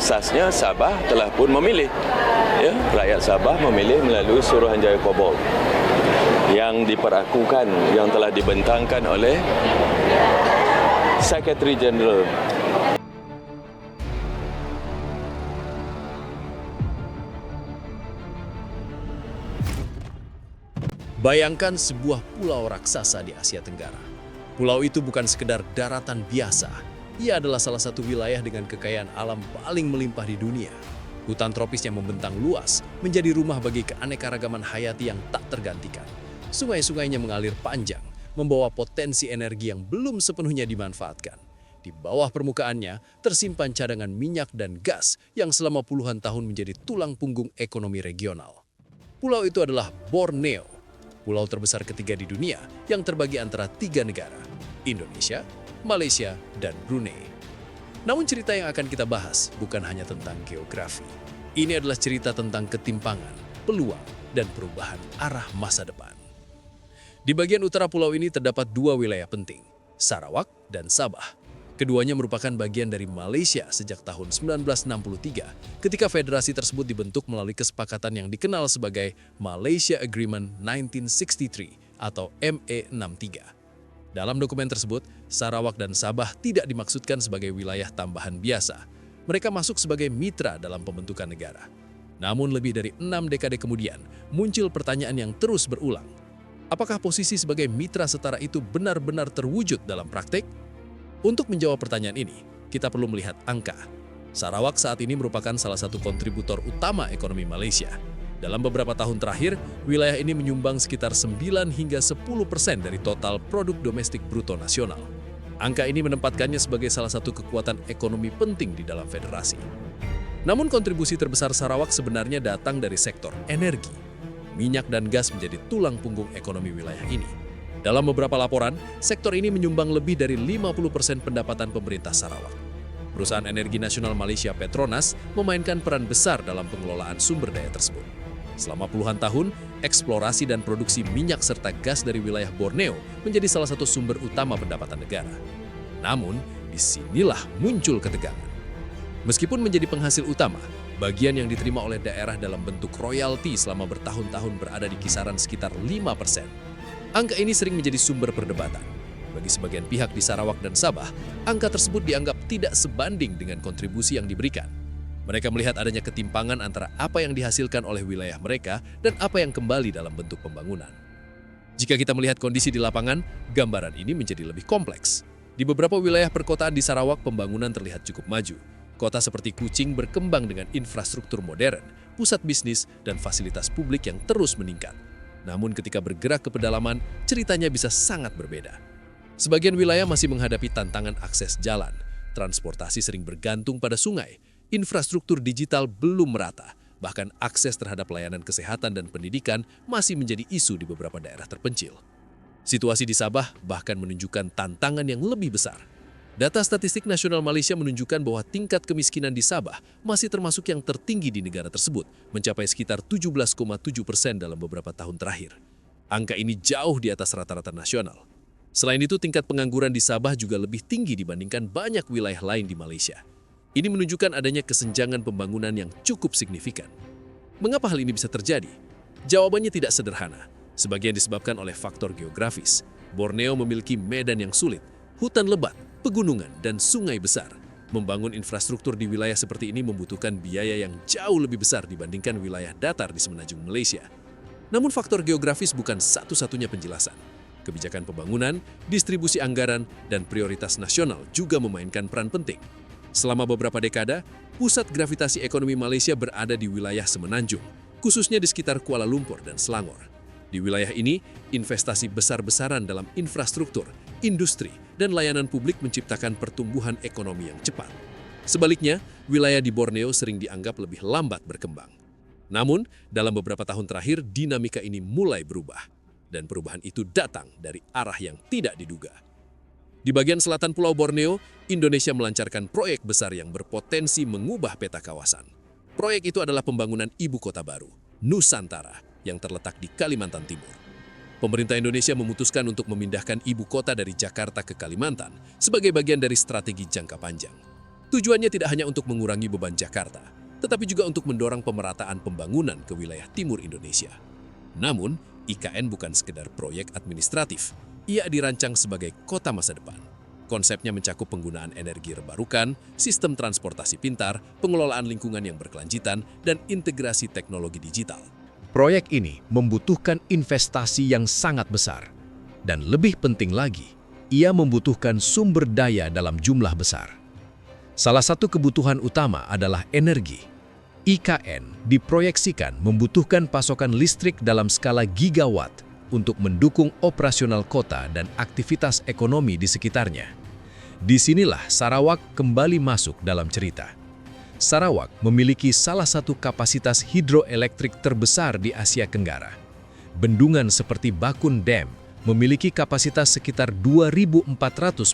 asasnya Sabah telah pun memilih. Ya, rakyat Sabah memilih melalui Suruhanjaya Kobol yang diperakukan, yang telah dibentangkan oleh Secretary General. Bayangkan sebuah pulau raksasa di Asia Tenggara. Pulau itu bukan sekedar daratan biasa. Ia adalah salah satu wilayah dengan kekayaan alam paling melimpah di dunia. Hutan tropis yang membentang luas menjadi rumah bagi keanekaragaman hayati yang tak tergantikan. Sungai-sungainya mengalir panjang, membawa potensi energi yang belum sepenuhnya dimanfaatkan. Di bawah permukaannya tersimpan cadangan minyak dan gas yang selama puluhan tahun menjadi tulang punggung ekonomi regional. Pulau itu adalah Borneo, pulau terbesar ketiga di dunia yang terbagi antara 3 negara, Indonesia, Malaysia, dan Brunei. Namun cerita yang akan kita bahas bukan hanya tentang geografi. Ini adalah cerita tentang ketimpangan, peluang, dan perubahan arah masa depan. Di bagian utara pulau ini terdapat 2 wilayah penting, Sarawak dan Sabah. Keduanya merupakan bagian dari Malaysia sejak tahun 1963 ketika federasi tersebut dibentuk melalui kesepakatan yang dikenal sebagai Malaysia Agreement 1963 atau ME63. Dalam dokumen tersebut, Sarawak dan Sabah tidak dimaksudkan sebagai wilayah tambahan biasa. Mereka masuk sebagai mitra dalam pembentukan negara. Namun lebih dari 6 dekade kemudian, muncul pertanyaan yang terus berulang. Apakah posisi sebagai mitra setara itu benar-benar terwujud dalam praktik? Untuk menjawab pertanyaan ini, kita perlu melihat angka. Sarawak saat ini merupakan salah satu kontributor utama ekonomi Malaysia. Dalam beberapa tahun terakhir, wilayah ini menyumbang sekitar 9 hingga 10% dari total produk domestik bruto nasional. Angka ini menempatkannya sebagai salah satu kekuatan ekonomi penting di dalam federasi. Namun kontribusi terbesar Sarawak sebenarnya datang dari sektor energi. Minyak dan gas menjadi tulang punggung ekonomi wilayah ini. Dalam beberapa laporan, sektor ini menyumbang lebih dari 50% pendapatan pemerintah Sarawak. Perusahaan energi nasional Malaysia Petronas memainkan peran besar dalam pengelolaan sumber daya tersebut. Selama puluhan tahun, eksplorasi dan produksi minyak serta gas dari wilayah Borneo menjadi salah satu sumber utama pendapatan negara. Namun, disinilah muncul ketegangan. Meskipun menjadi penghasil utama, bagian yang diterima oleh daerah dalam bentuk royalti selama bertahun-tahun berada di kisaran sekitar 5%. Angka ini sering menjadi sumber perdebatan. Bagi sebagian pihak di Sarawak dan Sabah, angka tersebut dianggap tidak sebanding dengan kontribusi yang diberikan. Mereka melihat adanya ketimpangan antara apa yang dihasilkan oleh wilayah mereka dan apa yang kembali dalam bentuk pembangunan. Jika kita melihat kondisi di lapangan, gambaran ini menjadi lebih kompleks. Di beberapa wilayah perkotaan di Sarawak, pembangunan terlihat cukup maju. Kota seperti Kuching berkembang dengan infrastruktur modern, pusat bisnis, dan fasilitas publik yang terus meningkat. Namun ketika bergerak ke pedalaman, ceritanya bisa sangat berbeda. Sebagian wilayah masih menghadapi tantangan akses jalan, transportasi sering bergantung pada sungai, infrastruktur digital belum merata, bahkan akses terhadap layanan kesehatan dan pendidikan masih menjadi isu di beberapa daerah terpencil. Situasi di Sabah bahkan menunjukkan tantangan yang lebih besar. Data Statistik Nasional Malaysia menunjukkan bahwa tingkat kemiskinan di Sabah masih termasuk yang tertinggi di negara tersebut, mencapai sekitar 17,7% dalam beberapa tahun terakhir. Angka ini jauh di atas rata-rata nasional. Selain itu, tingkat pengangguran di Sabah juga lebih tinggi dibandingkan banyak wilayah lain di Malaysia. Ini menunjukkan adanya kesenjangan pembangunan yang cukup signifikan. Mengapa hal ini bisa terjadi? Jawabannya tidak sederhana. Sebagian disebabkan oleh faktor geografis. Borneo memiliki medan yang sulit, hutan lebat, pegunungan, dan sungai besar. Membangun infrastruktur di wilayah seperti ini membutuhkan biaya yang jauh lebih besar dibandingkan wilayah datar di semenanjung Malaysia. Namun faktor geografis bukan satu-satunya penjelasan. Kebijakan pembangunan, distribusi anggaran, dan prioritas nasional juga memainkan peran penting. Selama beberapa dekade, pusat gravitasi ekonomi Malaysia berada di wilayah semenanjung, khususnya di sekitar Kuala Lumpur dan Selangor. Di wilayah ini, investasi besar-besaran dalam infrastruktur, industri, dan layanan publik menciptakan pertumbuhan ekonomi yang cepat. Sebaliknya, wilayah di Borneo sering dianggap lebih lambat berkembang. Namun, dalam beberapa tahun terakhir, dinamika ini mulai berubah. Dan perubahan itu datang dari arah yang tidak diduga. Di bagian selatan Pulau Borneo, Indonesia melancarkan proyek besar yang berpotensi mengubah peta kawasan. Proyek itu adalah pembangunan ibu kota baru, Nusantara, yang terletak di Kalimantan Timur. Pemerintah Indonesia memutuskan untuk memindahkan ibu kota dari Jakarta ke Kalimantan sebagai bagian dari strategi jangka panjang. Tujuannya tidak hanya untuk mengurangi beban Jakarta, tetapi juga untuk mendorong pemerataan pembangunan ke wilayah timur Indonesia. Namun, IKN bukan sekedar proyek administratif. Ia dirancang sebagai kota masa depan. Konsepnya mencakup penggunaan energi terbarukan, sistem transportasi pintar, pengelolaan lingkungan yang berkelanjutan, dan integrasi teknologi digital. Proyek ini membutuhkan investasi yang sangat besar. Dan lebih penting lagi, ia membutuhkan sumber daya dalam jumlah besar. Salah satu kebutuhan utama adalah energi. IKN diproyeksikan membutuhkan pasokan listrik dalam skala gigawatt untuk mendukung operasional kota dan aktivitas ekonomi di sekitarnya. Disinilah Sarawak kembali masuk dalam cerita. Sarawak memiliki salah satu kapasitas hidroelektrik terbesar di Asia Tenggara. Bendungan seperti Bakun Dam memiliki kapasitas sekitar 2.400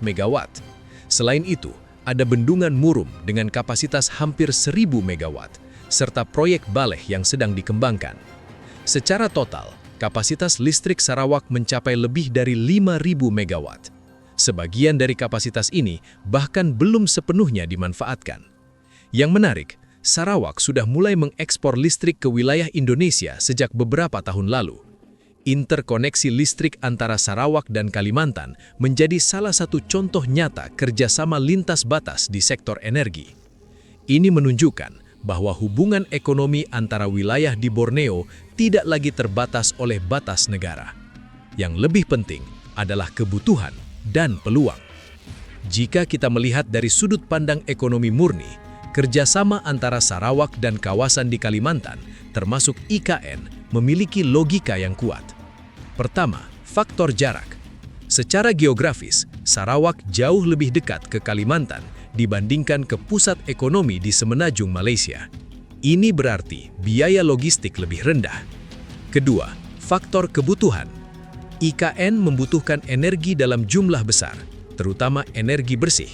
megawatt. Selain itu, ada Bendungan Murum dengan kapasitas hampir 1.000 megawatt, serta proyek Baleh yang sedang dikembangkan. Secara total, kapasitas listrik Sarawak mencapai lebih dari 5.000 megawatt. Sebagian dari kapasitas ini bahkan belum sepenuhnya dimanfaatkan. Yang menarik, Sarawak sudah mulai mengekspor listrik ke wilayah Indonesia sejak beberapa tahun lalu. Interkoneksi listrik antara Sarawak dan Kalimantan menjadi salah satu contoh nyata kerjasama lintas batas di sektor energi. Ini menunjukkan bahwa hubungan ekonomi antara wilayah di Borneo tidak lagi terbatas oleh batas negara. Yang lebih penting adalah kebutuhan dan peluang. Jika kita melihat dari sudut pandang ekonomi murni, kerjasama antara Sarawak dan kawasan di Kalimantan, termasuk IKN, memiliki logika yang kuat. Pertama, faktor jarak. Secara geografis, Sarawak jauh lebih dekat ke Kalimantan dibandingkan ke pusat ekonomi di Semenanjung Malaysia. Ini berarti biaya logistik lebih rendah. Kedua, faktor kebutuhan. IKN membutuhkan energi dalam jumlah besar, terutama energi bersih.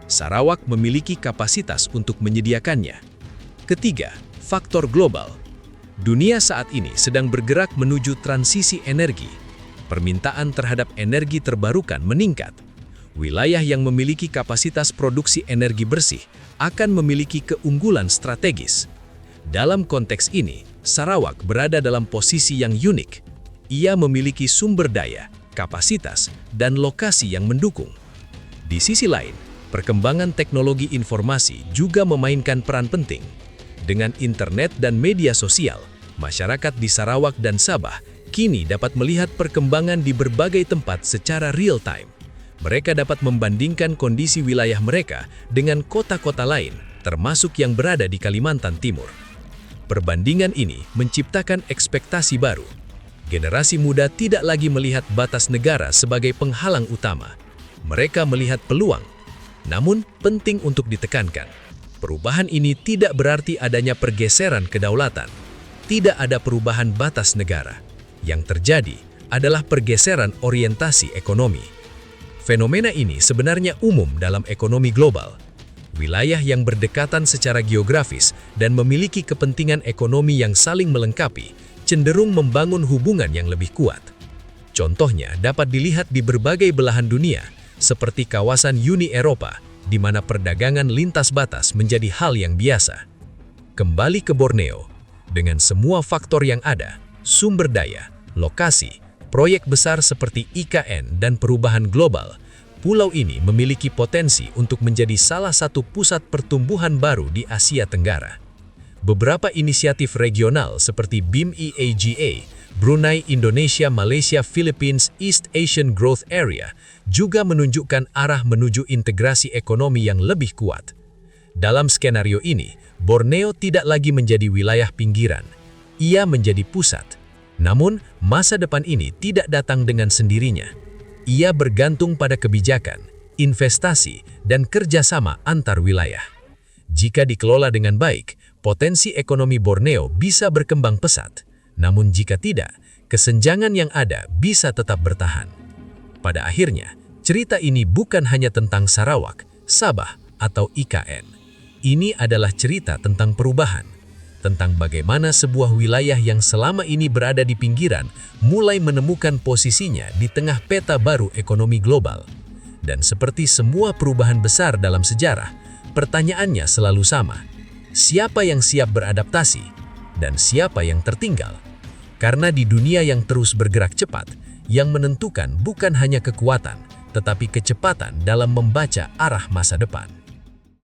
Sarawak memiliki kapasitas untuk menyediakannya. Ketiga, faktor global. Dunia saat ini sedang bergerak menuju transisi energi. Permintaan terhadap energi terbarukan meningkat. Wilayah yang memiliki kapasitas produksi energi bersih akan memiliki keunggulan strategis. Dalam konteks ini, Sarawak berada dalam posisi yang unik. Ia memiliki sumber daya, kapasitas, dan lokasi yang mendukung. Di sisi lain, perkembangan teknologi informasi juga memainkan peran penting. Dengan internet dan media sosial, masyarakat di Sarawak dan Sabah kini dapat melihat perkembangan di berbagai tempat secara real-time. Mereka dapat membandingkan kondisi wilayah mereka dengan kota-kota lain, termasuk yang berada di Kalimantan Timur. Perbandingan ini menciptakan ekspektasi baru. Generasi muda tidak lagi melihat batas negara sebagai penghalang utama. Mereka melihat peluang. Namun, penting untuk ditekankan, perubahan ini tidak berarti adanya pergeseran kedaulatan. Tidak ada perubahan batas negara. Yang terjadi adalah pergeseran orientasi ekonomi. Fenomena ini sebenarnya umum dalam ekonomi global. Wilayah yang berdekatan secara geografis dan memiliki kepentingan ekonomi yang saling melengkapi cenderung membangun hubungan yang lebih kuat. Contohnya dapat dilihat di berbagai belahan dunia, seperti kawasan Uni Eropa, di mana perdagangan lintas batas menjadi hal yang biasa. Kembali ke Borneo, dengan semua faktor yang ada, sumber daya, lokasi, proyek besar seperti IKN dan perubahan global, pulau ini memiliki potensi untuk menjadi salah satu pusat pertumbuhan baru di Asia Tenggara. Beberapa inisiatif regional seperti BIM-EAGA, Brunei, Indonesia, Malaysia, Philippines, East Asian Growth Area juga menunjukkan arah menuju integrasi ekonomi yang lebih kuat. Dalam skenario ini, Borneo tidak lagi menjadi wilayah pinggiran. Ia menjadi pusat. Namun, masa depan ini tidak datang dengan sendirinya. Ia bergantung pada kebijakan, investasi, dan kerjasama antar wilayah. Jika dikelola dengan baik, potensi ekonomi Borneo bisa berkembang pesat. Namun jika tidak, kesenjangan yang ada bisa tetap bertahan. Pada akhirnya, cerita ini bukan hanya tentang Sarawak, Sabah, atau IKN. Ini adalah cerita tentang perubahan, tentang bagaimana sebuah wilayah yang selama ini berada di pinggiran mulai menemukan posisinya di tengah peta baru ekonomi global. Dan seperti semua perubahan besar dalam sejarah, Pertanyaannya selalu sama. Siapa yang siap beradaptasi dan siapa yang tertinggal? Karena di dunia yang terus bergerak cepat, yang menentukan bukan hanya kekuatan, tetapi kecepatan dalam membaca arah masa depan.